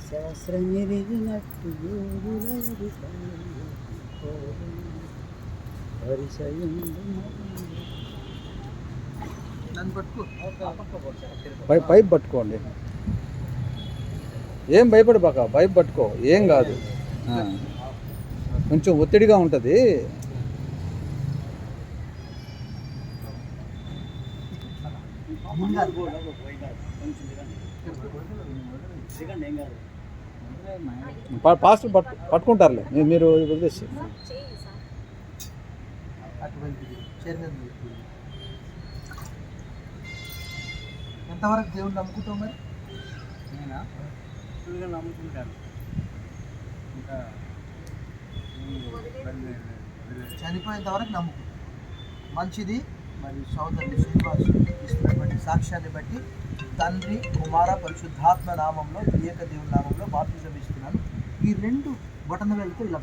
శాస్త్రం ఎరిగినట్టు పైప్ పట్టుకోండి, ఏం భయపడబాక, పైప్ పట్టుకో, ఏం కాదు. కొంచెం ఒత్తిడిగా ఉంటుంది. పాస్టర్ పట్టుకుంటారులే, మీరు వదిలేసి. ఎంతవరకు దేవుడు నమ్ముకుంటావు మరి? నేనా ఫుల్గా నమ్ముకుంటాను. ఇంకా చనిపోయేంత వరకు నమ్ముకుంటాం. మంచిది. మరి సోదరుడు శ్రీనివాస్ ఇస్తున్నటువంటి సాక్ష్యాన్ని బట్టి తండ్రి, కుమార, పరిశుద్ధాత్మ నామంలో, త్రియేక దేవుని నామంలో బాప్తిజం ఇస్తున్నాను. ఈ 2 బటన్ వెళ్తే ఇలా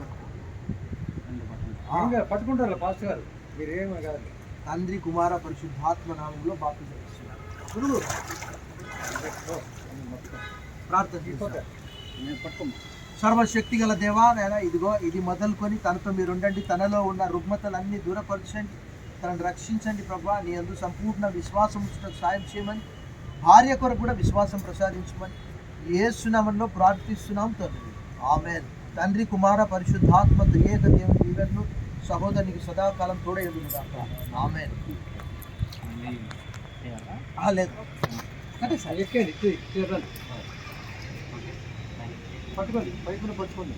పట్టుకుంటారు పాస్టర్ గారు, మీరేమో కాదు. తండ్రి, కుమార, పరిశుద్ధాత్మ నామంలో బాప్తిజం ఇస్తున్నాను. గురువు ప్రార్థన చేస్తాను. సర్వశక్తి గల దేవా, నేనా ఇదిగో ఇది మొదలుకొని తనతో మీరు ఉండండి. తనలో ఉన్న రుగ్మతలన్నీ దూరపరచండి, తనను రక్షించండి ప్రభా. నీ అందు సంపూర్ణ విశ్వాసం ఉంచడానికి సాయం చేయమని, భార్య కొరకు కూడా విశ్వాసం ప్రసాదించమని యేసు నామములో ప్రార్థిస్తున్నాం తండ్రి. ఆమేన్. తండ్రి, కుమార, పరిశుద్ధాత్మ త్రియేక దేవుని దీవెనలు సహోదరునికి సదాకాలం తోడై ఉండుగాక. ఆమేన్. లేదు పట్టుకోండి, పైపును పట్టుకోండి.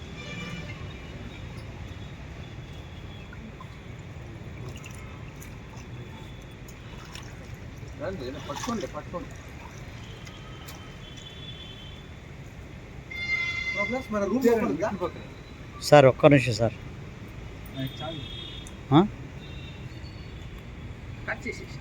పట్టుకోండి పట్టుకోండి. మన రూమ్ సార్, ఒక్క నిమిషం సార్. కట్ చేసేసి